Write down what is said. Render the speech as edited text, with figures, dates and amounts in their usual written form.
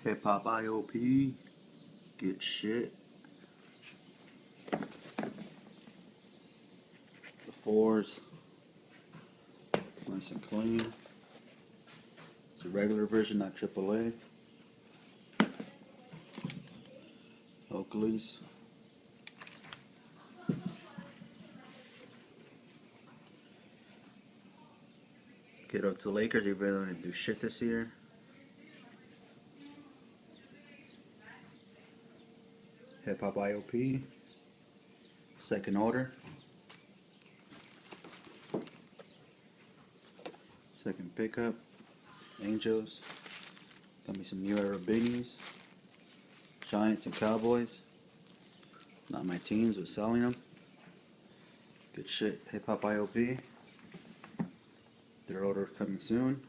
Hip Hop IOP, good shit. The fours, nice and clean. It's a regular version, not AAA. Oakleys. Get up to the Lakers, they really didn't do shit this year. Hip Hop IOP, second order. Second pickup, Angels. Got me some new era beanies. Giants and Cowboys. Not my teams, but selling them. Good shit. Hip Hop IOP. Their order coming soon.